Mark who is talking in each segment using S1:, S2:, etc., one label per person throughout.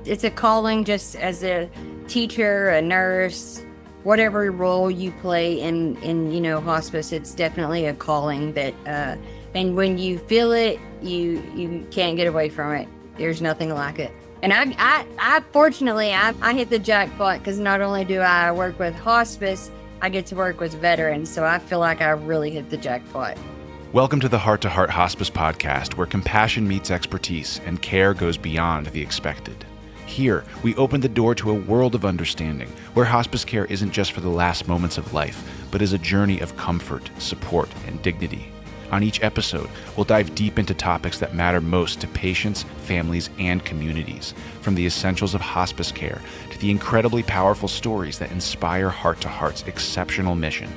S1: It's a calling just as a teacher, a nurse, whatever role you play in hospice. It's definitely a calling that and when you feel it, you can't get away from it. There's nothing like it. And I fortunately I hit the jackpot because not only do I work with hospice, I get to work with veterans. So I feel like I really hit the jackpot.
S2: Welcome to the Heart to Heart Hospice podcast, where compassion meets expertise and care goes beyond the expected. Here, we open the door to a world of understanding, where hospice care isn't just for the last moments of life, but is a journey of comfort, support, and dignity. On each episode, we'll dive deep into topics that matter most to patients, families, and communities, from the essentials of hospice care to the incredibly powerful stories that inspire Heart to Heart's exceptional mission.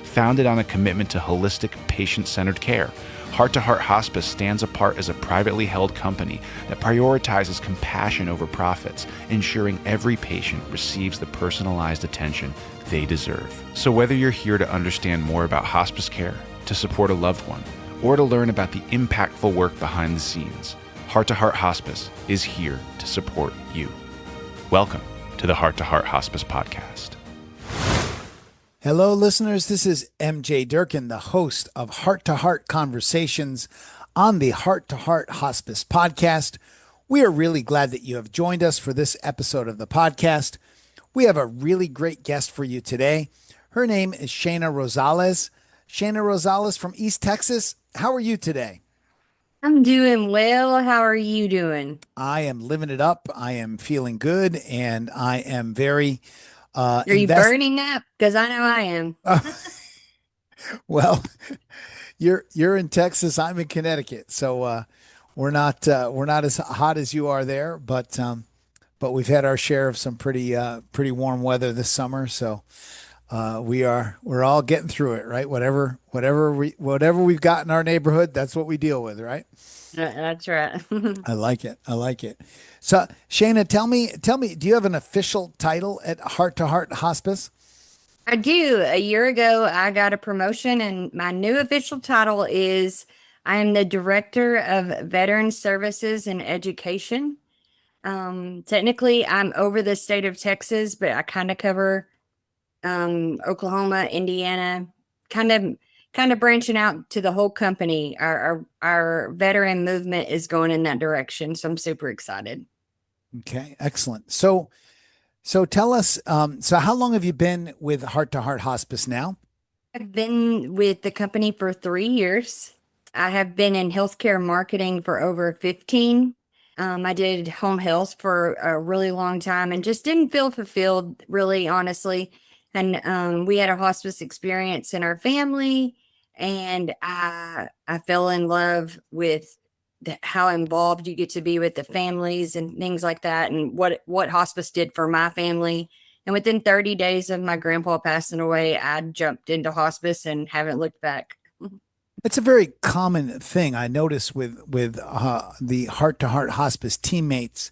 S2: Founded on a commitment to holistic, patient-centered care, Heart to Heart Hospice stands apart as a privately held company that prioritizes compassion over profits, ensuring every patient receives the personalized attention they deserve. So whether you're here to understand more about hospice care, to support a loved one, or to learn about the impactful work behind the scenes, Heart to Heart Hospice is here to support you. Welcome to the Heart to Heart Hospice podcast.
S3: Hello, listeners. This is MJ Durkin, the host of Heart to Heart Conversations on the Heart to Heart Hospice podcast. We are really glad that you have joined us for this episode of the podcast. We have a really great guest for you today. Her name is Schana Rosales. Schana Rosales from East Texas. How are you today?
S1: I'm doing well. How are you doing?
S3: I am living it up. I am feeling good, and I am very
S1: Are you
S3: invest.
S1: burning up? Because I know I am.
S3: Well, you're in Texas. I'm in Connecticut, so we're not as hot as you are there, but we've had our share of some pretty warm weather this summer. So we're all getting through it, right? Whatever we've got in our neighborhood, that's what we deal with, right?
S1: That's right.
S3: I like it. I like it. So Shana, tell me, do you have an official title at Heart to Heart Hospice?
S1: I do. A year ago, I got a promotion, and my new official title is I am the Director of Veteran Services and Education. Technically, I'm over the state of Texas, but I kind of cover Oklahoma, Indiana, kind of kind of branching out to the whole company. Our veteran movement is going in that direction, so I'm super excited.
S3: Okay, excellent. So tell us, so how long have you been with Heart to Heart Hospice now?
S1: I've been with the company for 3 years. I have been in healthcare marketing for over 15. I did home health for a really long time and just didn't feel fulfilled, really, honestly. And we had a hospice experience in our family, and I fell in love with how involved you get to be with the families and things like that, and what hospice did for my family. And within 30 days of my grandpa passing away, I jumped into hospice and haven't looked back.
S3: It's a very common thing I notice with the Heart to Heart Hospice teammates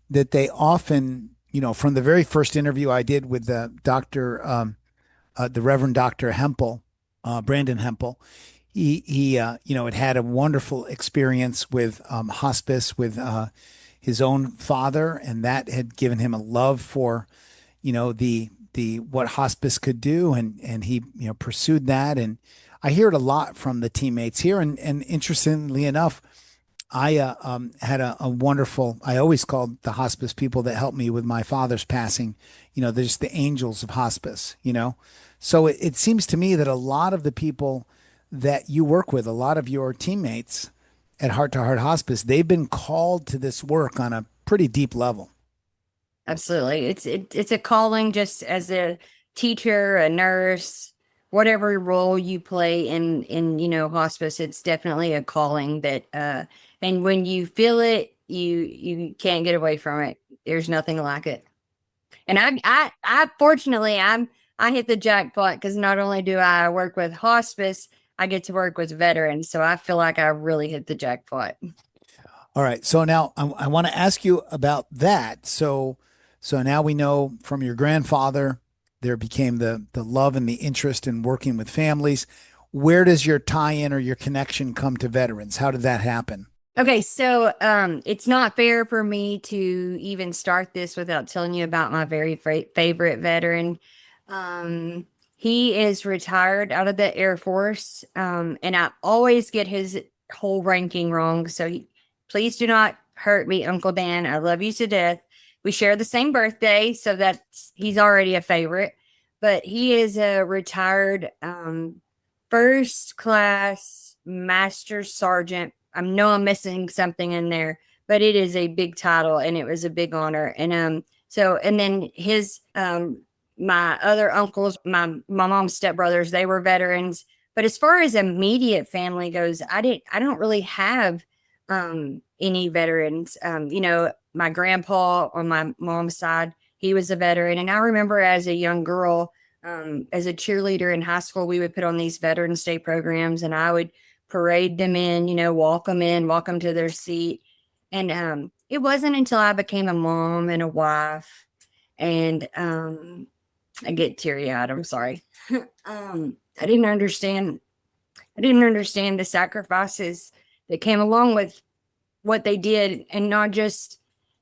S3: that they often, from the very first interview I did with the Reverend Doctor Hempel, Brandon Hempel, he had a wonderful experience with hospice with his own father, and that had given him a love for, the what hospice could do, and he pursued that, and I hear it a lot from the teammates here, and interestingly enough, I had a wonderful. I always called the hospice people that helped me with my father's passing. They're just the angels of hospice. So it seems to me that a lot of the people that you work with, a lot of your teammates at Heart to Heart Hospice, they've been called to this work on a pretty deep level.
S1: Absolutely. It's a calling just as a teacher, a nurse, whatever role you play in hospice. It's definitely a calling that and when you feel it, you can't get away from it. There's nothing like it. And I fortunately I hit the jackpot because not only do I work with hospice, I get to work with veterans. So I feel like I really hit the jackpot.
S3: All right. So now I want to ask you about that. So now we know from your grandfather, there became the love and the interest in working with families. Where does your tie in or your connection come to veterans? How did that happen?
S1: Okay, so it's not fair for me to even start this without telling you about my very favorite veteran. Um, he is retired out of the Air Force, and I always get his whole ranking wrong. So please do not hurt me, Uncle Dan. I love you to death. We share the same birthday, so that's he's already a favorite. But he is a retired first class master sergeant. I know I'm missing something in there, but it is a big title and it was a big honor. And so and then his my other uncles, my mom's stepbrothers, they were veterans. But as far as immediate family goes, I don't really have any veterans. My grandpa on my mom's side, he was a veteran. And I remember as a young girl, as a cheerleader in high school, we would put on these Veterans Day programs, and I would parade them in, walk them to their seat. And it wasn't until I became a mom and a wife, and I get teary eyed. I'm sorry. I didn't understand. I didn't understand the sacrifices that came along with what they did, and not just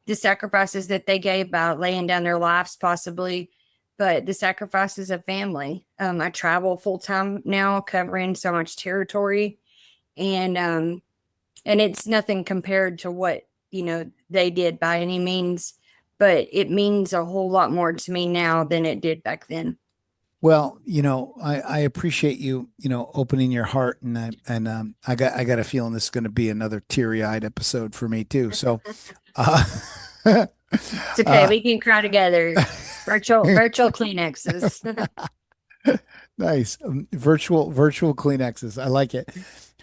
S1: the sacrifices that they gave by laying down their lives, possibly, but the sacrifices of family. I travel full time now, covering so much territory, and it's nothing compared to what they did by any means, but it means a whole lot more to me now than it did back then.
S3: Well, I appreciate you, opening your heart, and I got a feeling this is going to be another teary-eyed episode for me too. So, uh,
S1: It's okay,
S3: uh,
S1: we can cry together. Virtual Kleenexes.
S3: nice. Virtual Kleenexes. I like it.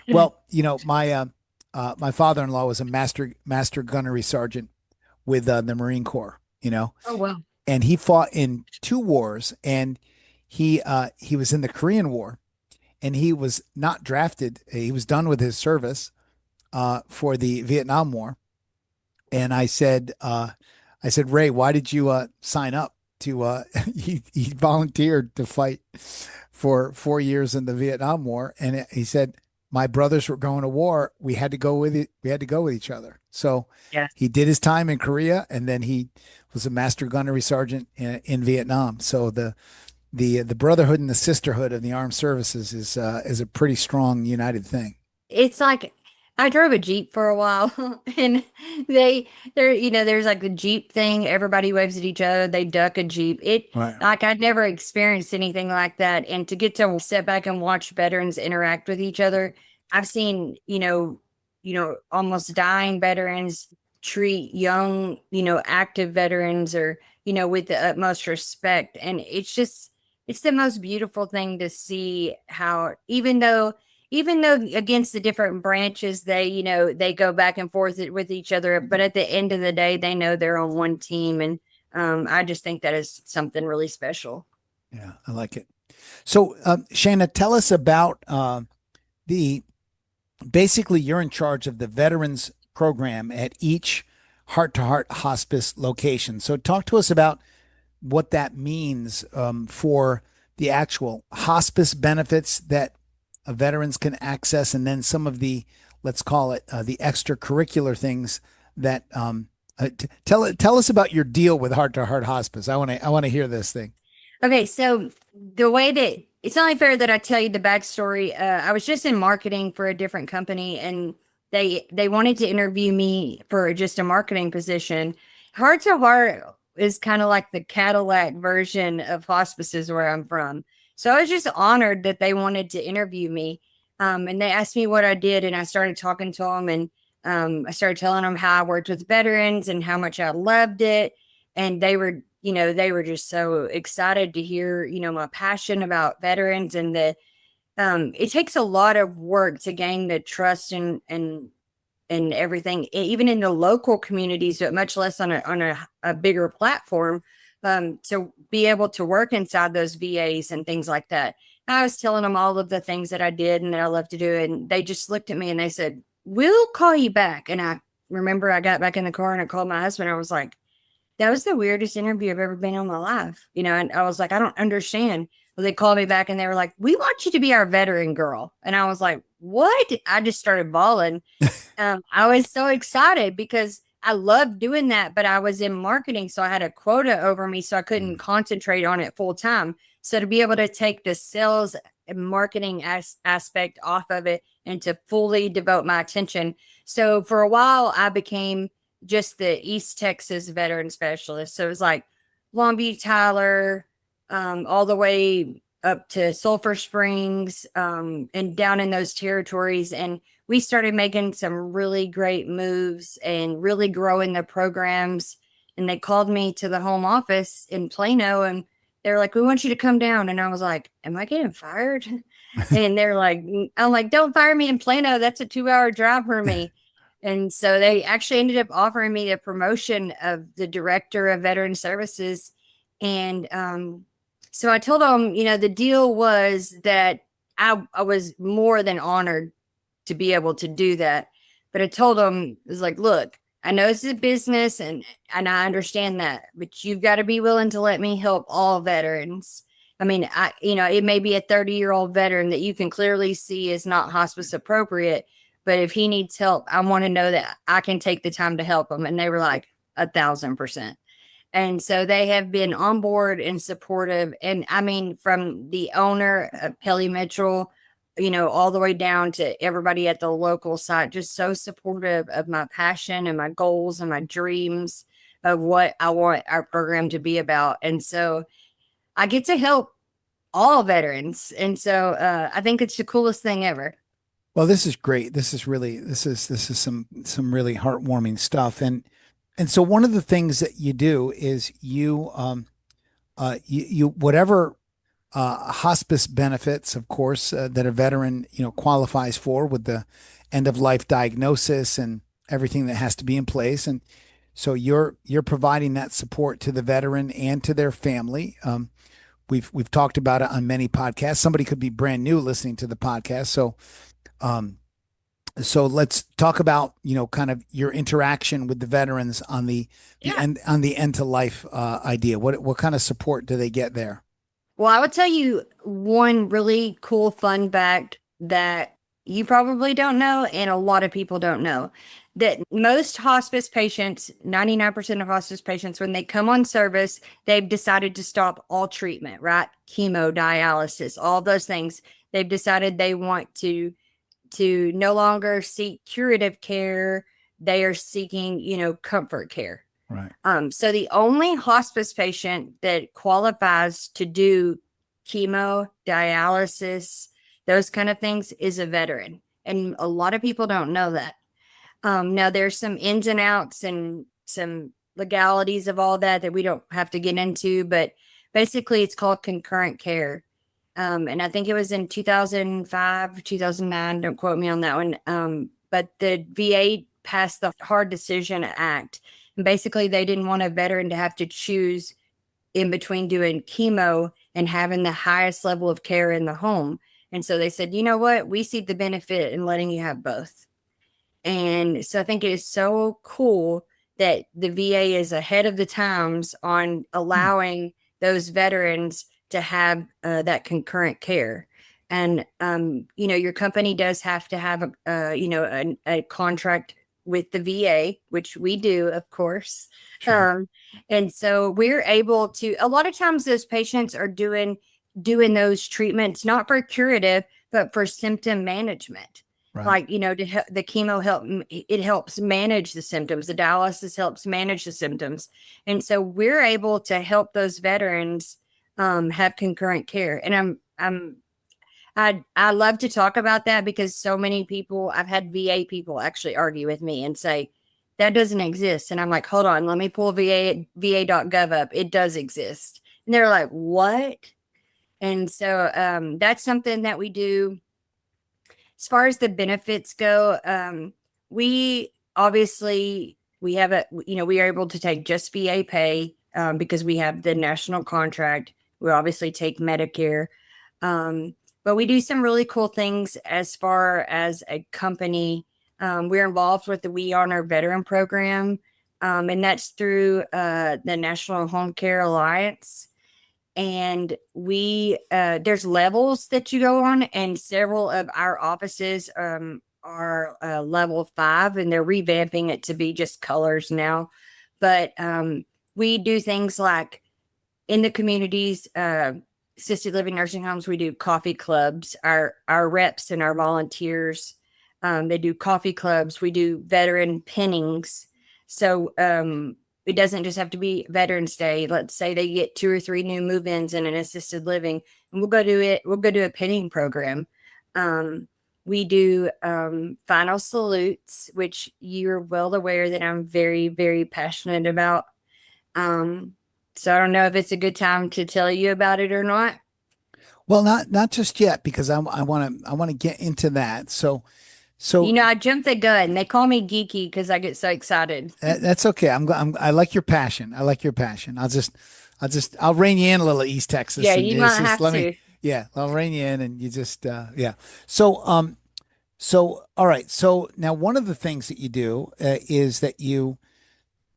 S3: Well, my father-in-law was a master gunnery sergeant with the Marine Corps,
S1: Oh well.
S3: and he fought in two wars, and he was in the Korean War, and he was not drafted. He was done with his service for the Vietnam War. And I said, Ray, why did you sign up to? He volunteered to fight for 4 years in the Vietnam War, and he said, my brothers were going to war. We had to go with it. We had to go with each other. So
S1: Yeah.
S3: he did his time in Korea, and then he was a master gunnery sergeant in Vietnam. So the brotherhood and the sisterhood of the armed services is a pretty strong united thing.
S1: It's like I drove a Jeep for a while and there's like the Jeep thing, everybody waves at each other, they duck a Jeep. It
S3: Right.
S1: like I'd never experienced anything like that. And to get to sit back and watch veterans interact with each other, I've seen, almost dying veterans treat young, active veterans or, with the utmost respect. And it's the most beautiful thing to see how even though against the different branches they go back and forth with each other, but at the end of the day they know they're on one team. And I just think that is something really special.
S3: Yeah, I like it. So, Shana, tell us about the basically you're in charge of the veterans program at each Heart to Heart Hospice location. So, talk to us about what that means for the actual hospice benefits that veterans can access, and then some of the, let's call it, the extracurricular things that tell us about your deal with Heart to Heart Hospice. I want to hear this thing.
S1: Okay, so the way that it's only fair that I tell you the backstory. I was just in marketing for a different company, and they wanted to interview me for just a marketing position. Heart to Heart is kind of like the Cadillac version of hospices where I'm from. So I was just honored that they wanted to interview me. And they asked me what I did, and I started talking to them, and I started telling them how I worked with veterans and how much I loved it. And they were just so excited to hear, my passion about veterans, and that it takes a lot of work to gain the trust and everything, even in the local communities, but much less on a bigger platform, to be able to work inside those VAs and things like that. I was telling them all of the things that I did and that I love to do, and they just looked at me and they said, "We'll call you back." And I remember I got back in the car and I called my husband. I was like, that was the weirdest interview I've ever been in my life. And I was like, I don't understand. Well, they called me back and they were like, "We want you to be our veteran girl." And I was like, "What?" I just started bawling. I was so excited because I loved doing that, but I was in marketing, so I had a quota over me, so I couldn't
S3: Mm.
S1: concentrate on it full time. So to be able to take the sales and marketing aspect off of it and to fully devote my attention. So for a while, I became just the East Texas veteran specialist. So it was like Long Beach, Tyler, all the way up to Sulphur Springs, and down in those territories. And we started making some really great moves and really growing the programs. And they called me to the home office in Plano and they're like, "We want you to come down." And I was like, "Am I getting fired?" And they're like, I'm like, "Don't fire me in Plano. That's a 2 hour drive for me." And so they actually ended up offering me a promotion of the director of veteran services. And so I told them, the deal was that I was more than honored to be able to do that. But I told him, it was like, "Look, I know this is a business and I understand that, but you've got to be willing to let me help all veterans." I mean, it may be a 30-year-old veteran that you can clearly see is not hospice appropriate, but if he needs help, I want to know that I can take the time to help him. And they were like, 1,000%. And so they have been on board and supportive. And I mean, from the owner of Pelly Mitchell, all the way down to everybody at the local site, just so supportive of my passion and my goals and my dreams of what I want our program to be about. And so I get to help all veterans. And so I think it's the coolest thing ever.
S3: Well, this is great. This is some really heartwarming stuff. And so one of the things that you do is you whatever hospice benefits, of course, that a veteran, qualifies for with the end of life diagnosis and everything that has to be in place. And so you're providing that support to the veteran and to their family. We've talked about it on many podcasts. Somebody could be brand new listening to the podcast. Um, so let's talk about, kind of your interaction with the veterans on
S1: Yeah.
S3: the end to life idea. What kind of support do they get there?
S1: Well, I would tell you one really cool fun fact that you probably don't know, and a lot of people don't know that most hospice patients, 99% of hospice patients, when they come on service, they've decided to stop all treatment, right? Chemo, dialysis, all those things. They've decided they want to no longer seek curative care. They are seeking, comfort care.
S3: Right.
S1: So the only hospice patient that qualifies to do chemo, dialysis, those kind of things is a veteran. And a lot of people don't know that. Now there's some ins and outs and some legalities of all that we don't have to get into, but basically it's called concurrent care. And I think it was in 2005, 2009. Don't quote me on that one. But the VA passed the Hard Decision Act. And basically, they didn't want a veteran to have to choose in between doing chemo and having the highest level of care in the home. And so they said, "You know what? We see the benefit in letting you have both." And so I think it is so cool that the VA is ahead of the times on
S3: Hmm.
S1: allowing those veterans to have that concurrent care. And, your company does have to have a contract with the VA, which we do, of course.
S3: Sure.
S1: Um, and so we're able to, a lot of times those patients are doing those treatments, not for curative, but for symptom management,
S3: Right.
S1: like the chemo it helps manage the symptoms, the dialysis helps manage the symptoms. And so we're able to help those veterans have concurrent care. And I love to talk about that because so many people, I've had VA people actually argue with me and say that doesn't exist. And I'm like, hold on, let me pull va.gov up. It does exist. And they're like, "What?" And so that's something that we do. As far as the benefits go, we obviously we have we are able to take just VA pay because we have the national contract. We obviously take Medicare, but we do some really cool things as far as a company. We're involved with the We Honor Veteran program, and that's through the National Home Care Alliance. and we there's levels that you go on, and several of our offices are level 5, and they're revamping it to be just colors now. But we do things like in the communities, assisted living nursing homes, we do coffee clubs. Our reps and our volunteers, they do coffee clubs. We do veteran pinnings. So it doesn't just have to be Veterans Day. Let's say they get 2 or 3 new move-ins in an assisted living, and we'll go do it. We'll go do a pinning program. We do final salutes, which you're well aware that I'm very, very passionate about. Um, so I don't know if it's a good time to tell you about it or not.
S3: Well, not just yet, because I want to get into that. So
S1: I jumped the gun. They call me geeky because I get so excited.
S3: that's okay. I like your passion. I like your passion. I'll rein you in a little, East Texas,
S1: Yeah,
S3: and
S1: you
S3: it's
S1: might
S3: just
S1: have
S3: let me.
S1: to.
S3: Yeah, I'll rein you in, and you just yeah. So all right. So now one of the things that you do is that you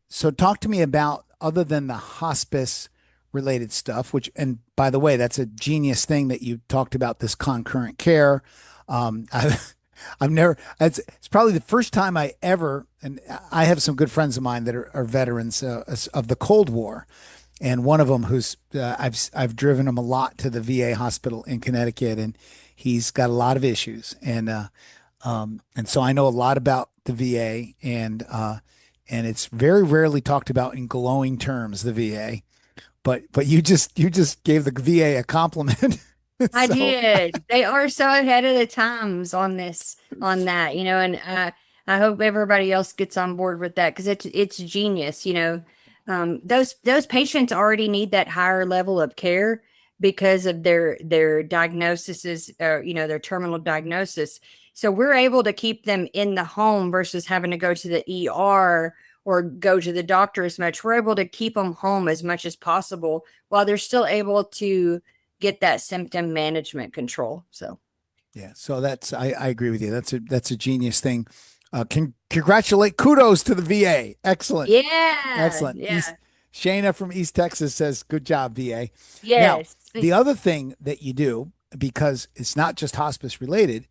S3: so talk to me about, other than the hospice related stuff, which, and by the way, that's a genius thing that you talked about, this concurrent care. I've never, it's probably the first time I ever, and I have some good friends of mine that are veterans of the Cold War. And one of them who's, I've driven him a lot to the VA hospital in Connecticut, and he's got a lot of issues. And so I know a lot about the VA, and it's very rarely talked about in glowing terms, the VA. But you just gave the VA a compliment.
S1: I
S3: So
S1: did. They are so ahead of the times on this, on that, and I hope everybody else gets on board with that because it's genius. Those patients already need that higher level of care because of their diagnoses, their terminal diagnosis. So we're able to keep them in the home versus having to go to the ER or go to the doctor as much. We're able to keep them home as much as possible while they're still able to get that symptom management control. So
S3: yeah, so I agree with you. That's a genius thing. Congratulate, kudos to the VA. Excellent,
S1: yeah,
S3: excellent.
S1: yeah,
S3: Shana from East Texas says, "Good job, VA." Now,
S1: yes.
S3: the other thing that you do, because it's not just hospice related,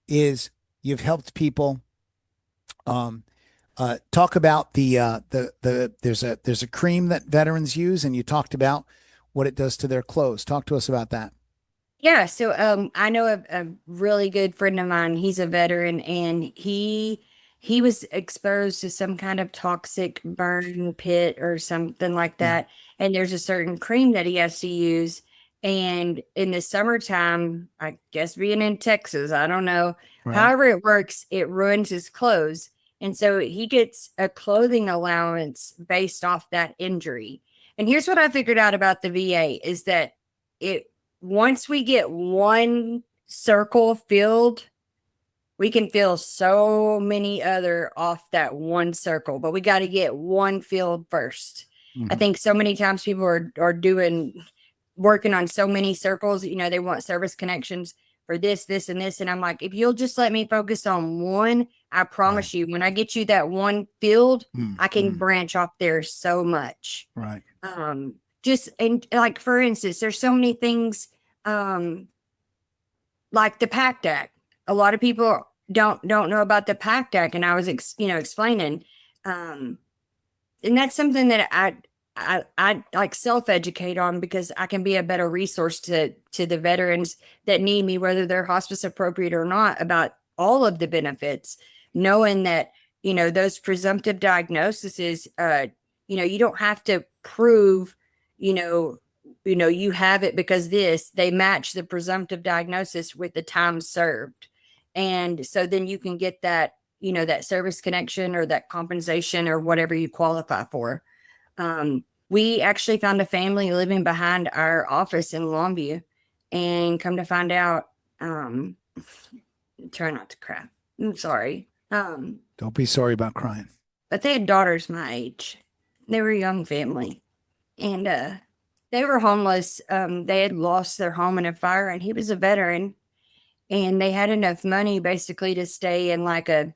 S3: is you've helped people. Um, talk about the there's a cream that veterans use, and you talked about what it does to their clothes. Talk to us about that.
S1: Yeah, so I know a really good friend of mine. He's a veteran, and he was exposed to some kind of toxic burn pit or something like
S3: Yeah,
S1: that. And there's a certain cream that he has to use. And in the summertime, I guess being in Texas, I don't know.
S3: right.
S1: However it works, it ruins his clothes. And so he gets a clothing allowance based off that injury. And here's what I figured out about the VA is that it once we get one circle filled, we can fill so many other off that one circle, but we got to get one filled first. I
S3: Mhm.
S1: think so many times people are doing working on so many circles, they want service connections for this, this, and this. And I'm like, if you'll just let me focus on one, I
S3: Right.
S1: promise you, when I get you that one filled,
S3: Mm,
S1: I can
S3: mm,
S1: branch off there so much.
S3: right.
S1: Just and like for instance, there's so many things um like the PACT Act. A lot of people don't know about the PACT Act, and I was explaining. Um, and that's something that I like self-educate on because I can be a better resource to the veterans that need me, whether they're hospice appropriate or not, about all of the benefits, knowing that those presumptive diagnoses, you don't have to prove, you know, you have it because they match the presumptive diagnosis with the time served, and so then you can get that that service connection or that compensation or whatever you qualify for. We actually found a family living behind our office in Longview, and come to find out, um, try not to cry. I'm sorry.
S3: Don't be sorry about crying.
S1: But they had daughters my age. They were a young family, and they were homeless. They had lost their home in a fire, and he was a veteran, and they had enough money basically to stay in like a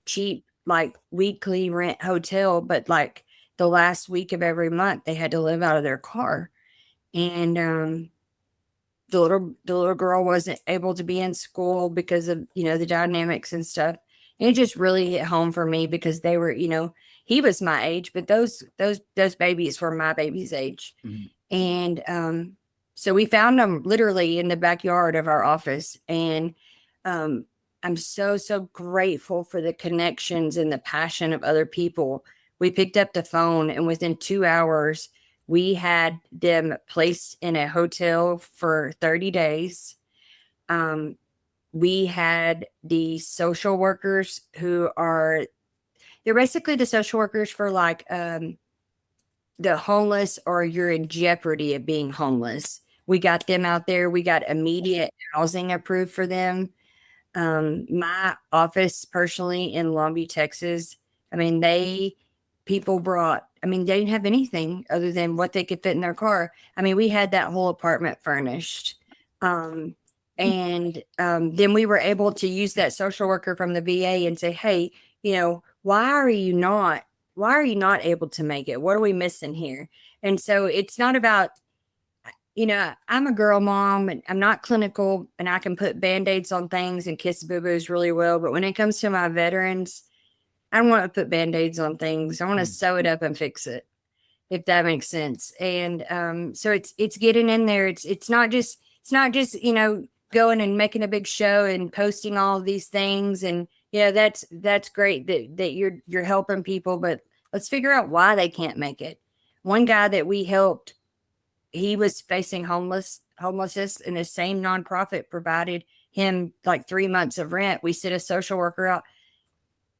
S1: cheap like weekly rent hotel, but like the last week of every month they had to live out of their car. And the little girl wasn't able to be in school because of, the dynamics and stuff. And it just really hit home for me because they were, he was my age, but those babies were my baby's age.
S3: Mhm.
S1: And so we found them literally in the backyard of our office. And um, I'm so grateful for the connections and the passion of other people. We picked up the phone, and within 2 hours, we had them placed in a hotel for 30 days. Um, we had the social workers they're basically the social workers for like the homeless, or you're in jeopardy of being homeless. We got them out there. We got immediate housing approved for them. My office personally in Longview, Texas, I mean, they didn't have anything other than what they could fit in their car. I mean, we had that whole apartment furnished. Um, and then we were able to use that social worker from the VA and say, hey, why are you not able to make it? What are we missing here? And so it's not about, I'm a girl mom and I'm not clinical and I can put band-aids on things and kiss boo-boos really well. But when it comes to my veterans, I don't want to put band-aids on things. I want to
S3: Mm.
S1: sew it up and fix it, if that makes sense. And so it's getting in there. It's not just, going and making a big show and posting all of these things. And that's great that you're helping people, but let's figure out why they can't make it. One guy that we helped, he was facing homelessness, and the same nonprofit provided him like 3 months of rent. We sent a social worker out.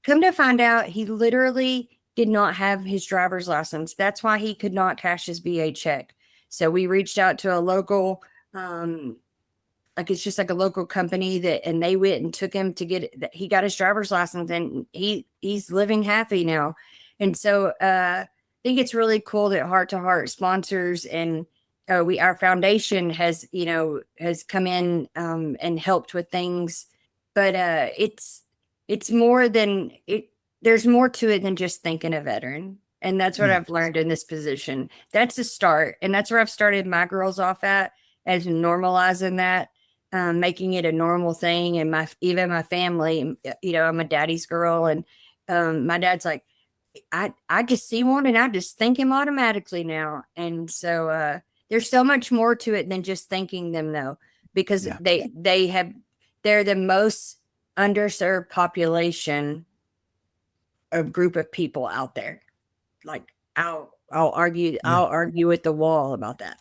S1: Come to find out, he literally did not have his driver's license. That's why he could not cash his VA check. So we reached out to a local, like it's just like a local company and they went and took him to get it. He got his driver's license, and he's living happy now. And so I think it's really cool that Heart to Heart sponsors, and our foundation has come in and helped with things. But it's more than it. There's more to it than just thinking a veteran. And that's what
S3: Yeah.
S1: I've learned in this position. That's the start. And that's where I've started my girls off at, as normalizing that, making it a normal thing. And even my family, I'm a daddy's girl, and my dad's like, I just see one and I just think him automatically now. And so there's so much more to it than just thanking them, though, because
S3: Yeah.
S1: they're the most underserved population of group of people out there. Like
S3: Yeah.
S1: I'll argue with the wall about that.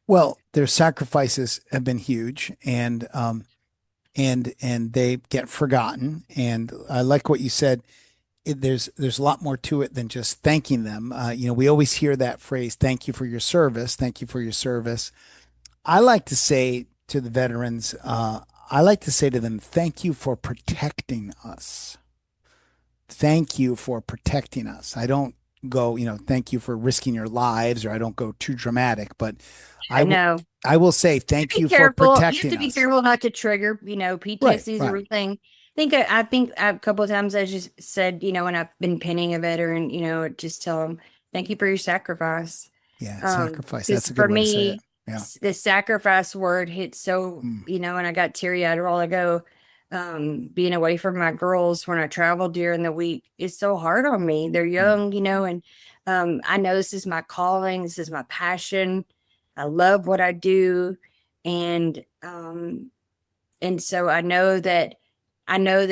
S3: Well, their sacrifices have been huge, and they get forgotten. And I like what you said. There's a lot more to it than just thanking them. We always hear that phrase, "Thank you for your service." Thank you for your service. I like to say to the veterans, I like to say to them, "Thank you for protecting us. Thank you for protecting us." I don't go, "Thank you for risking your lives," or I don't go too dramatic, but I
S1: I
S3: will.
S1: know.
S3: I will say thank
S1: Be
S3: you for
S1: careful. You have
S3: protecting
S1: to be
S3: us.
S1: careful not to trigger,
S3: Right,
S1: PTSD is a
S3: right.
S1: real thing. I think a couple of times I just said, when I've been pinning a veteran, just tell them, thank you for your sacrifice.
S3: Yeah, sacrifice.
S1: Because
S3: That's a good
S1: for
S3: way to say it.
S1: me,
S3: Yeah.
S1: the sacrifice word hits so,
S3: Mm,
S1: and I got teary eyed a while ago. Being away from my girls when I travel during the week is so hard on me. They're
S3: mm.
S1: young, and I know this is my calling, this is my passion. I love what I do. And so I know that, I know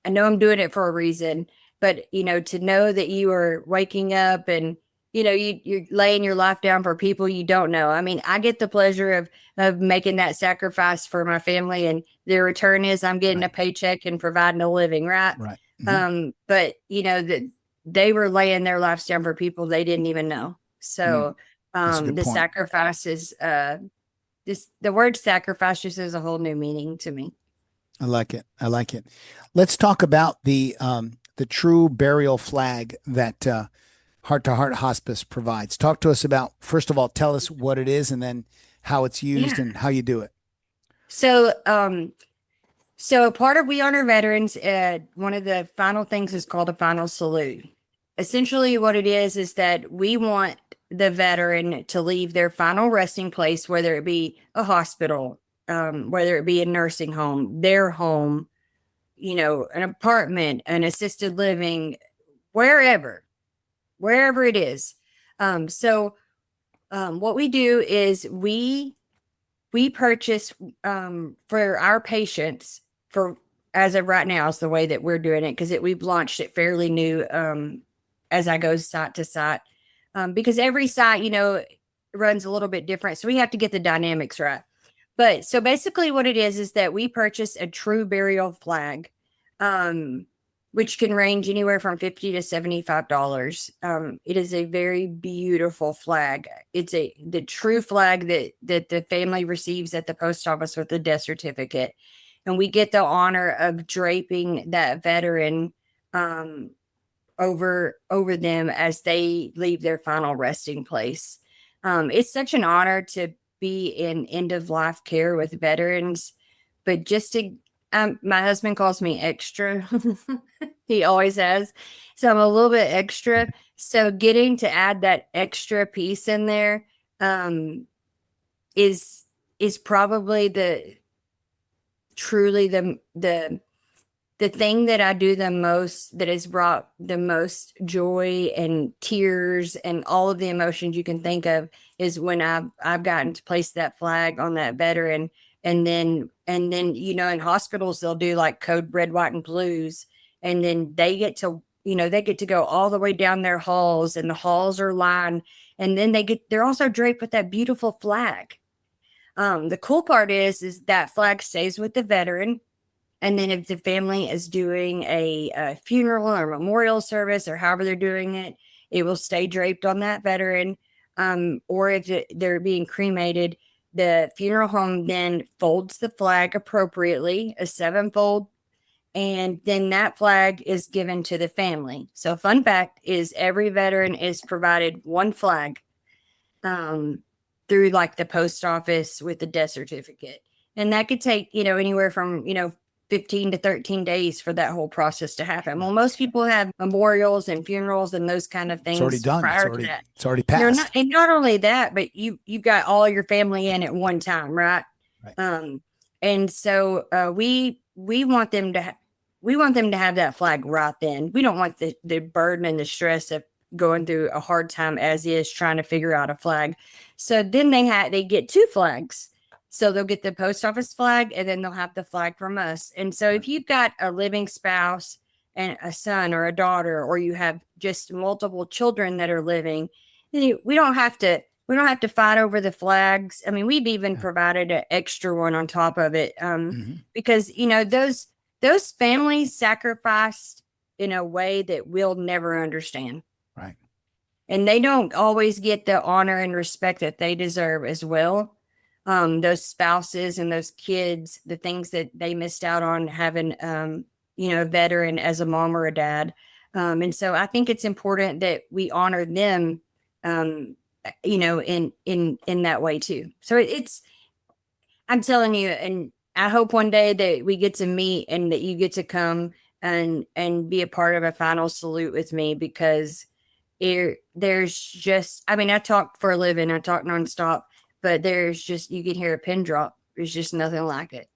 S1: I'm doing it for a reason, but to know that you are waking up and you're laying your life down for people you don't know. I mean, I get the pleasure of making that sacrifice for my family, and the return is I'm getting a
S3: Right,
S1: paycheck and providing a living, right?
S3: right. Hmm.
S1: But that they were laying their lives down for people they didn't even know.
S3: Mm.
S1: So
S3: That's a good
S1: the
S3: point.
S1: sacrifice is the word sacrifice just has a whole new meaning to me.
S3: I like it. I like it. Let's talk about the true burial flag that Heart to Heart Hospice provides. Talk to us about, first of all, tell us what it is, and then how it's used
S1: Yeah.
S3: and how you do it.
S1: So part of We Honor Veterans, one of the final things is called a final salute. essentially what it is that we want the veteran to leave their final resting place, whether it be a hospital, whether it be a nursing home, their home, an apartment, an assisted living, wherever, wherever it is. What we do is we purchase for our patients for as of right now is the way that we're doing it because we've launched it fairly new as I go site to site because every site runs a little bit different, so we have to get the dynamics right. But so basically, what it is that we purchase a true burial flag, um, which can range anywhere from $50 to $75. It is a very beautiful flag. It's the true flag that the family receives at the post office with the death certificate, and we get the honor of draping that veteran um, over them as they leave their final resting place. It's such an honor to be in end of life care with veterans, but just to my husband calls me extra. He always has. So I'm a little bit extra. So getting to add that extra piece in there um is is probably the truly the thing that I do the most that has brought the most joy and tears and all of the emotions you can think of is when I've gotten to place that flag on that veteran. And then in hospitals they'll do like code red, white, and blues. And then they get to go all the way down their halls, and the halls are lined. And then they're also draped with that beautiful flag. The cool part is that flag stays with the veteran, and then if the family is doing a funeral or memorial service or however they're doing it, it will stay draped on that veteran. Or if they're being cremated, the funeral home then folds the flag appropriately, a sevenfold, and then that flag is given to the family. So, fun fact is every veteran is provided one flag um, through like the post office with the death certificate. And that could take, anywhere from, 15 to 13 days for that whole process to happen. Well, most people have memorials and funerals and those kind of
S3: It's already
S1: things
S3: done.
S1: prior to that.
S3: It's already
S1: They're not,
S3: passed.
S1: and not only that, but you got all your family in at one time, right?
S3: Right.
S1: Um, and so we want them to have that flag right then. We don't want the burden and the stress of going through a hard time as is trying to figure out a flag. So then they get two flags. So they'll get the post office flag and then they'll have the flag from us. And so if you've got a living spouse and a son or a daughter, or you have just multiple children that are living, we don't have to fight over the flags. I mean, we've even
S3: Yeah.
S1: provided an extra one on top of it
S3: Hmm.
S1: because those families sacrificed in a way that we'll never understand.
S3: Right.
S1: And they don't always get the honor and respect that they deserve as well. Those spouses and those kids, the things that they missed out on having, a veteran as a mom or a dad. And so I think it's important that we honor them, in that way too. So I'm telling you, and I hope one day that we get to meet and that you get to come and be a part of a final salute with me because there's just, I mean, I talk for a living, I talk nonstop, but there's just, you can hear a pin drop. There's just nothing like it.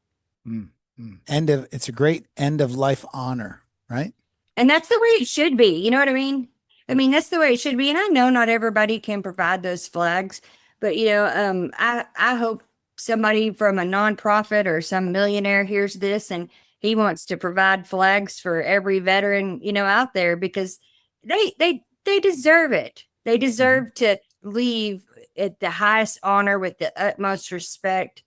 S3: Mm. Mm. It's a great end of life honor, right?
S1: And that's the way it should be. You know what I mean? I mean, that's the way it should be. And I know not everybody can provide those flags, but I hope somebody from a nonprofit or some millionaire hears this and he wants to provide flags for every veteran, out there because they deserve it. They
S3: Hmm.
S1: deserve to leave at the highest honor with the utmost respect.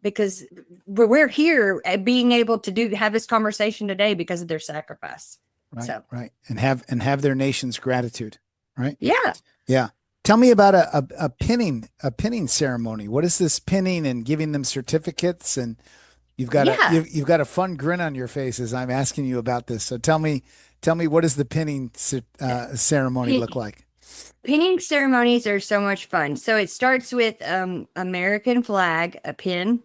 S1: Because we're here at being able to have this conversation today because of their sacrifice.
S3: Right.
S1: So
S3: Right. And have their nation's gratitude. Right.
S1: yeah,
S3: Yeah. Tell me about a pinning ceremony. What is this pinning and giving them certificates? And you've got a
S1: yeah.
S3: you've got a fun grin on your face as I'm asking you about this. So tell me what does the pinning ceremony look
S1: Pin-
S3: like?
S1: Pinning ceremonies are so much fun. So it starts with American flag, a pin.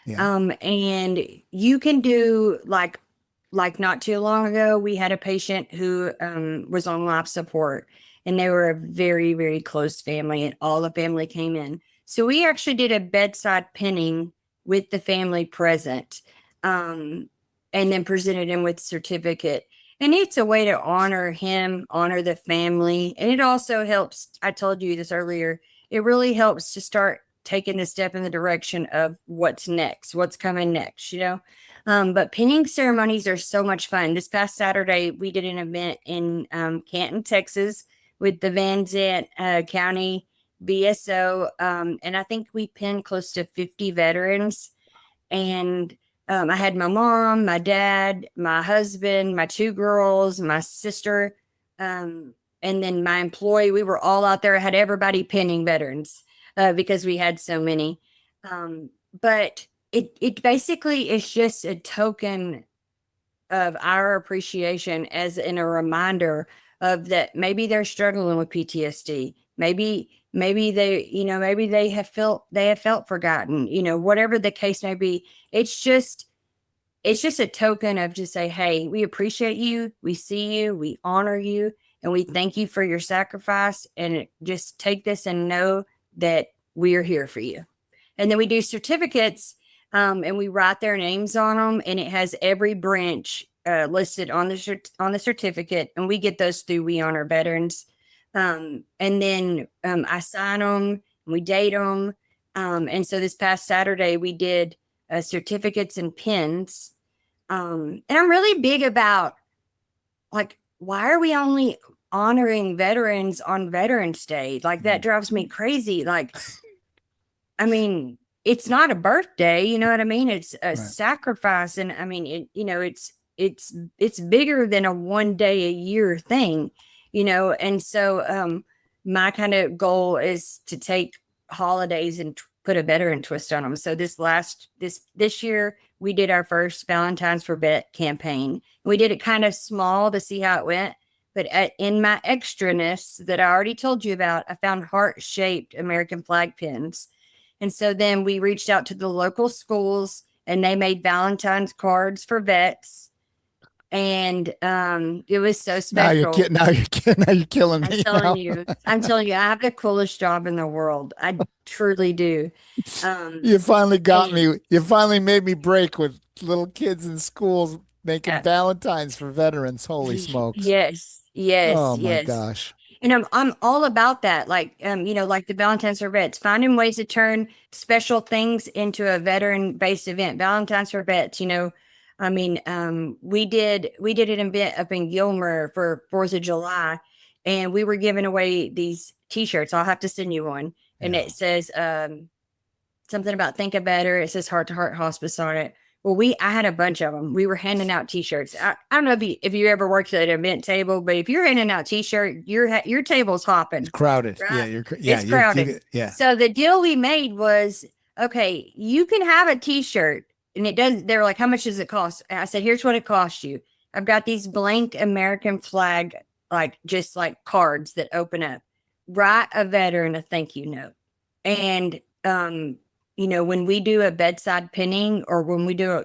S3: Yeah.
S1: And you can do like like not too long ago, we had a patient who was on life support, and they were a very, very close family, and all the family came in. So we actually did a bedside pinning with the family present, um, and then presented him with certificate. And it's a way to honor him, honor the family. And it also helps. I told you this earlier. It really helps to start taking the step in the direction of what's next, what's coming next, you know? But pinning ceremonies are so much fun. This past Saturday, we did an event in Canton, Texas with the Van Zant County BSO. And I think we pinned close to 50 veterans. And I had my mom, my dad, my husband, my two girls, my sister, and then my employee. We were all out there. I had everybody pinning veterans because we had so many. But it basically is just a token of our appreciation as in a reminder of that maybe they're struggling with PTSD. Maybe they, maybe they have felt forgotten, whatever the case may be. It's just a token of just say, hey, we appreciate you, we see you, we honor you, and we thank you for your sacrifice. And just take this and know that we are here for you. And then we do certificates, and we write their names on them, and it has every branch listed on the certificate, and we get those through We Honor Veterans. And then I sign them, we date them, and so this past Saturday we did certificates and pins. And I'm really big about, like, why are we only honoring veterans on Veterans Day? Like, that drives me crazy. Like, I mean, it's not a birthday, you know what I mean? It's a
S3: Right.
S1: sacrifice. And I mean, it's bigger than a 1 day a year thing, And so my kind of goal is to take holidays and put a veteran twist on them. So this year we did our first Valentine's for Vet campaign. We did it kind of small to see how it went. But in my extraness that I already told you about, I found heart-shaped American flag pins. And so then we reached out to the local schools, and they made Valentine's cards for vets. And it was so
S3: Now you're
S1: special.
S3: kidding. Now you're kidding. Now you're killing
S1: I'm
S3: me
S1: telling
S3: now.
S1: you, I have the coolest job in the world. I truly do. Um,
S3: You finally got
S1: and
S3: me. You finally made me break with little kids in schools making
S1: uh,
S3: Valentines for veterans. Holy smokes.
S1: yes, yes,
S3: Oh my
S1: yes.
S3: gosh.
S1: And I'm all about that. Like, like the Valentine's for Vets, finding ways to turn special things into a veteran based event. Valentine's for Vets, I mean, we did an event up in Gilmer for 4th of July, and we were giving away these t-shirts. I'll have to send you one. And
S3: Yeah.
S1: it says something about think of better. It says heart to heart hospice on it. Well, I had a bunch of them. We were handing out t-shirts. I don't know if you ever worked at an event table, but if you're handing out t-shirt, your table's
S3: It's
S1: hopping,
S3: crowded. Yeah,
S1: right?
S3: yeah,
S1: It's crowded.
S3: yeah.
S1: So the deal we made was, okay, you can have a t-shirt, and it does. They're like, how much does it cost? And I said, here's what it costs you. I've got these blank American flag, like just like cards that open up. Write a veteran a thank you note. And when we do a bedside pinning, or when we do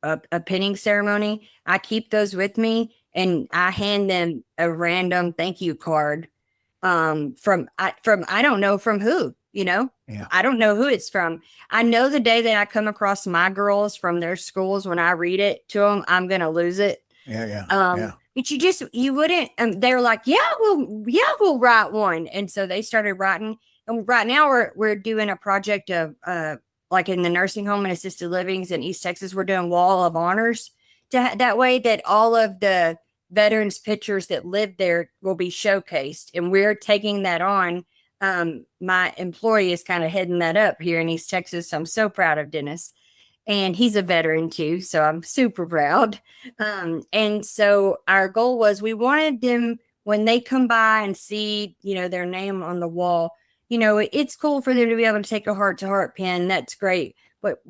S1: a pinning ceremony, I keep those with me, and I hand them a random thank you card from I don't know from who,
S3: Yeah.
S1: I don't know who it's from. I know the day that I come across my girls from their schools, when I read it to them, I'm gonna lose it.
S3: Yeah, yeah. Yeah.
S1: But you wouldn't, they were like, we'll write one. And so they started writing. And right now we're doing a project of, like in the nursing home and assisted livings in East Texas, we're doing wall of honors that way that all of the veterans pictures that live there will be showcased. And we're taking that on. My employee is kind of heading that up here in East Texas. So I'm so proud of Dennis, and he's a veteran too, so I'm super proud. And so our goal was, we wanted them, when they come by and see, their name on the wall, it's cool for them to be able to take a heart to heart pin. That's great. But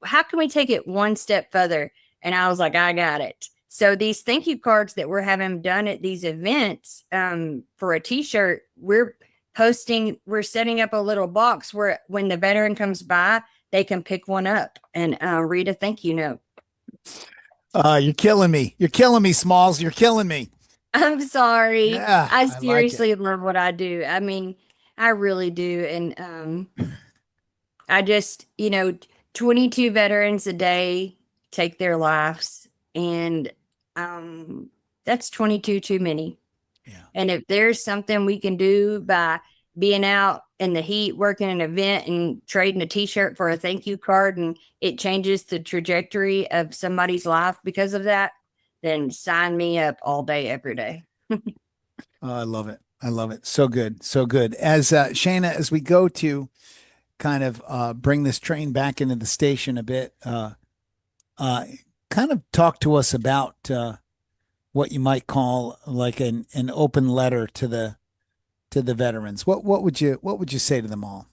S1: how can we take it one step further? And I was like, I got it. So these thank you cards that we're having done at these events, for a t-shirt, we're setting up a little box where when the veteran comes by, they can pick one up and read a thank you note.
S3: You're killing me. You're killing me, Smalls. You're killing me.
S1: I'm sorry.
S3: Yeah,
S1: I
S3: I like it.
S1: seriously love what I do. I mean, I really do. And I just, 22 veterans a day take their lives, and um, that's 22 too many.
S3: Yeah.
S1: And if there's something we can do by being out in the heat, working an event and trading a t-shirt for a thank you card, and it changes the trajectory of somebody's life because of that, then sign me up all day, every day.
S3: Oh, I love it. I love it. So good. So good. As Shayna, as we go to kind of bring this train back into the station a bit, uh, kind of talk to us about what you might call like an open letter to the veterans. What would you say to them all?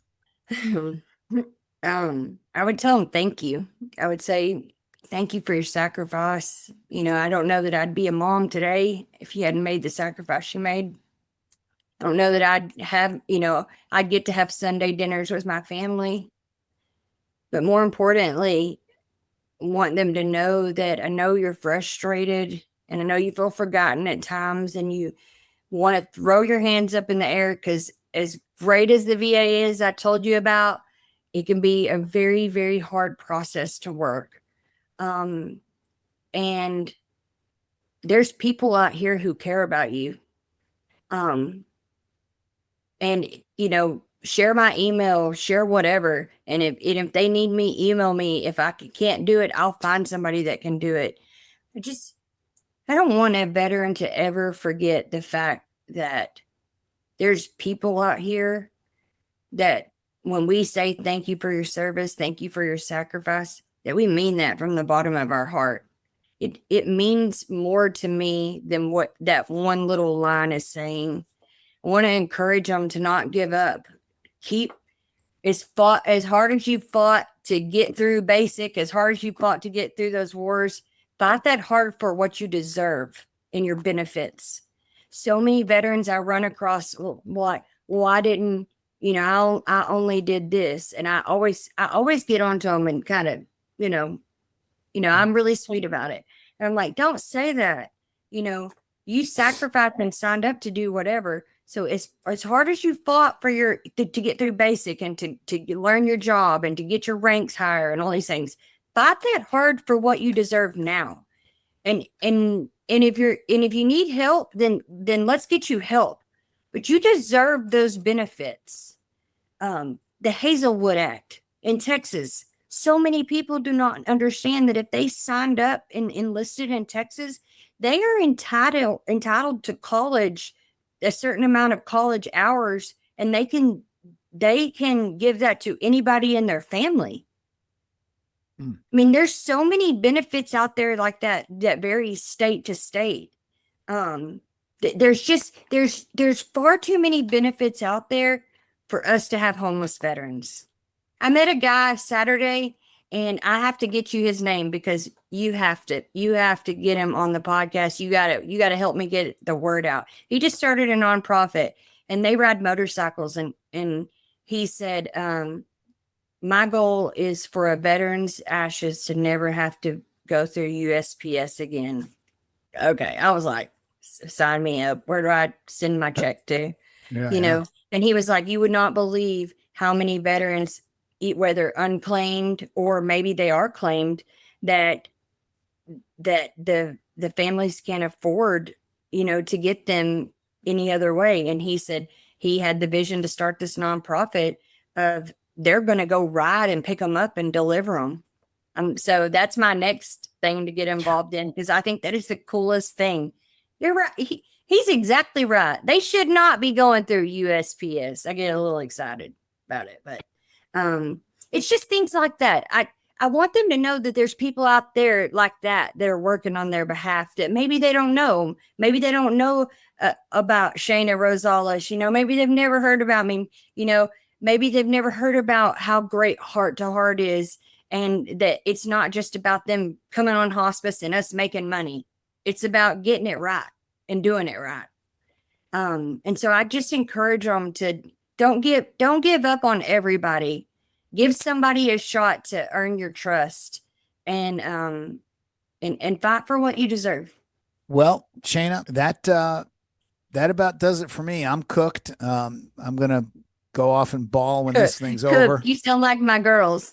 S1: I would tell them thank you. I would say thank you for your sacrifice. I don't know that I'd be a mom today if you hadn't made the sacrifice you made. I don't know that I'd get to have Sunday dinners with my family. But more importantly, want them to know that I know you're frustrated and I know you feel forgotten at times, and you want to throw your hands up in the air, because as great as the VA is, I told you about, it can be a very, very hard process to work. Um, and there's people out here who care about you. Um, and share my email, share whatever. And if they need me, email me. If I can't do it, I'll find somebody that can do it. I don't want a veteran to ever forget the fact that there's people out here that when we say thank you for your service, thank you for your sacrifice, that we mean that from the bottom of our heart. It means more to me than what that one little line is saying. I want to encourage them to not give up. Keep as hard as you fought to get through basic, as hard as you fought to get through those wars, fight that hard for what you deserve in your benefits. So many veterans I run across, well, I didn't, I only did this. And I always get onto them and kind of, you know, I'm really sweet about it. And I'm like, don't say that. You know, you sacrificed and signed up to do whatever. So as hard as you fought for to get through basic and to learn your job and to get your ranks higher and all these things, fight that hard for what you deserve now. And if you need help, then let's get you help. But you deserve those benefits. The Hazelwood Act in Texas. So many people do not understand that if they signed up and enlisted in Texas, they are entitled to college, a certain amount of college hours, and they can give that to anybody in their family.
S3: Mm.
S1: I mean, there's so many benefits out there like that vary state to state. Um, there's far too many benefits out there for us to have homeless veterans. I met a guy Saturday, and I have to get you his name because you have to get him on the podcast. You gotta help me get the word out. He just started a nonprofit, and they ride motorcycles, and he said, my goal is for a veteran's ashes to never have to go through USPS again. Okay. I was like, sign me up. Where do I send my check to?
S3: Yeah,
S1: You
S3: yeah.
S1: know, and he was like, you would not believe how many veterans, whether unclaimed or maybe they are claimed, that the families can't afford, to get them any other way. And he said he had the vision to start this nonprofit of they're going to go ride and pick them up and deliver them. So that's my next thing to get involved in, because I think that is the coolest thing. You're right. He's exactly right. They should not be going through USPS. I get a little excited about it, but um, it's just things like that. I want them to know that there's people out there like that are working on their behalf that maybe they don't know. Maybe they don't know about Schana Rosales. Maybe they've never heard about me. Maybe they've never heard about how great Heart to Heart is, and that it's not just about them coming on hospice and us making money. It's about getting it right and doing it right. And so I just encourage them to don't give up on everybody. Give somebody a shot to earn your trust. And and fight for what you deserve.
S3: Well, Shana, that about does it for me. I'm cooked. I'm gonna go off and ball when
S1: Cook,
S3: this thing's
S1: cook.
S3: over.
S1: You sound like my girls.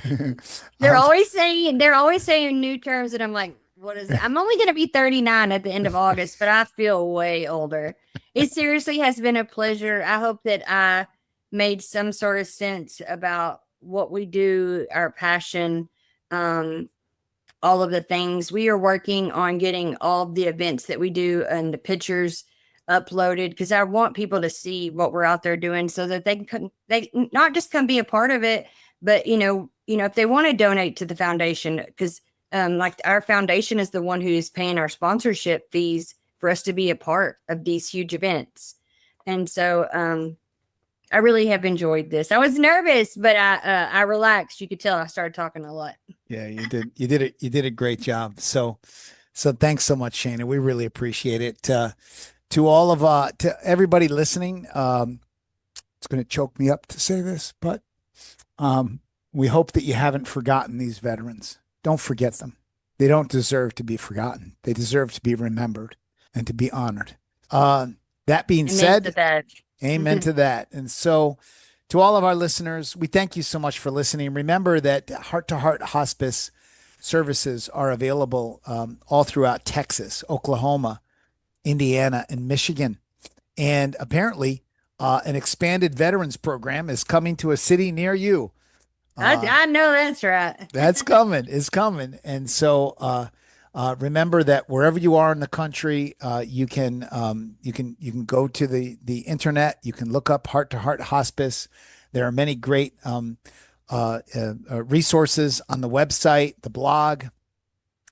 S3: Um,
S1: They're always saying new terms, and I'm like, what is it? I'm only gonna be 39 at the end of August, but I feel way older. It seriously has been a pleasure. I hope that I made some sort of sense about what we do, our passion, um, all of the things. We are working on getting all of the events that we do and the pictures uploaded because I want people to see what we're out there doing so that they not just come be a part of it, but if they want to donate to the foundation, because like our foundation is the one who's paying our sponsorship fees for us to be a part of these huge events. And so I really have enjoyed this. I was nervous, but I relaxed. You could tell I started talking a lot.
S3: yeah, you did. You did it. You did a great job. So thanks so much, Shana. We really appreciate it. To everybody listening, it's going to choke me up to say this, but um, we hope that you haven't forgotten these veterans. Don't forget them. They don't deserve to be forgotten. They deserve to be remembered and to be honored. That being
S1: Amen to
S3: said,
S1: that.
S3: amen to that. And so, to all of our listeners, we thank you so much for listening. Remember that Heart to Heart Hospice services are available all throughout Texas, Oklahoma, Indiana, and Michigan. And apparently, an expanded veterans program is coming to a city near you.
S1: I know that's right.
S3: That's coming. It's coming. And so remember that wherever you are in the country, you can go to the internet. You can look up Heart to Heart Hospice. There are many great resources on the website, the blog,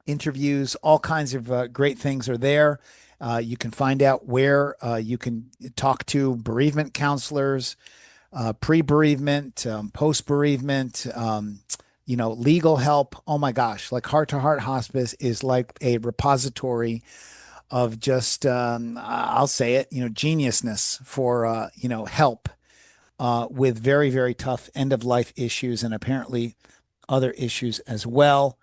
S3: interviews, all kinds of great things are there. You can find out where you can talk to bereavement counselors, pre-bereavement, post-bereavement, legal help. Oh my gosh, like Heart to Heart Hospice is like a repository of just, I'll say it, geniusness for, help with very, very tough end of life issues and apparently other issues as well.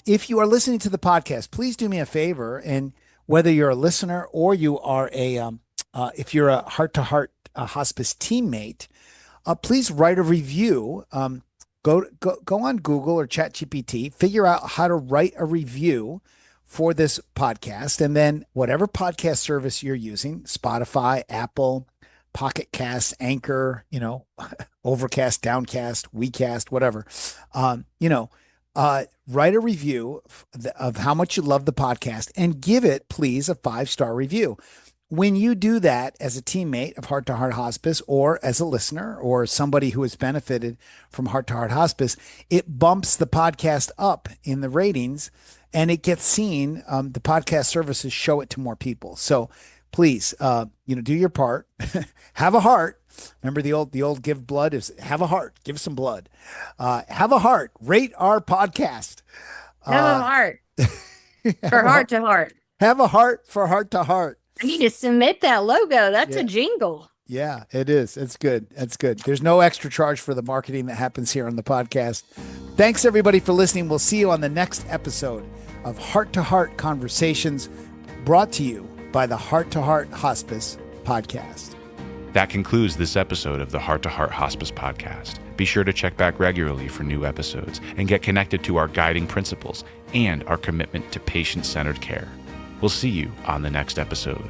S3: If you are listening to the podcast, please do me a favor. And whether you're a listener or you are if you're a Heart to Heart Hospice teammate, please write a review. Go on Google or ChatGPT, figure out how to write a review for this podcast. And then whatever podcast service you're using, Spotify, Apple, Pocket Cast, Anchor, Overcast, Downcast, WeCast, whatever, write a review of how much you love the podcast and give it, please, a 5-star review. When you do that as a teammate of Heart to Heart Hospice or as a listener or somebody who has benefited from Heart to Heart Hospice, it bumps the podcast up in the ratings and it gets seen. The podcast services show it to more people. So please, do your part. Have a heart. Remember the old give blood is have a heart, give some blood. Have a heart. Rate our podcast.
S1: Have a heart for
S3: Have
S1: Heart to Heart.
S3: have a heart for Heart to Heart.
S1: I need to submit that logo. That's
S3: Yeah.
S1: a jingle.
S3: Yeah, it is. It's good. That's good. There's no extra charge for the marketing that happens here on the podcast. Thanks everybody for listening. We'll see you on the next episode of Heart to Heart Conversations, brought to you by the Heart to Heart Hospice podcast.
S2: That concludes this episode of the Heart to Heart Hospice podcast. Be sure to check back regularly for new episodes and get connected to our guiding principles and our commitment to patient-centered care. We'll see you on the next episode.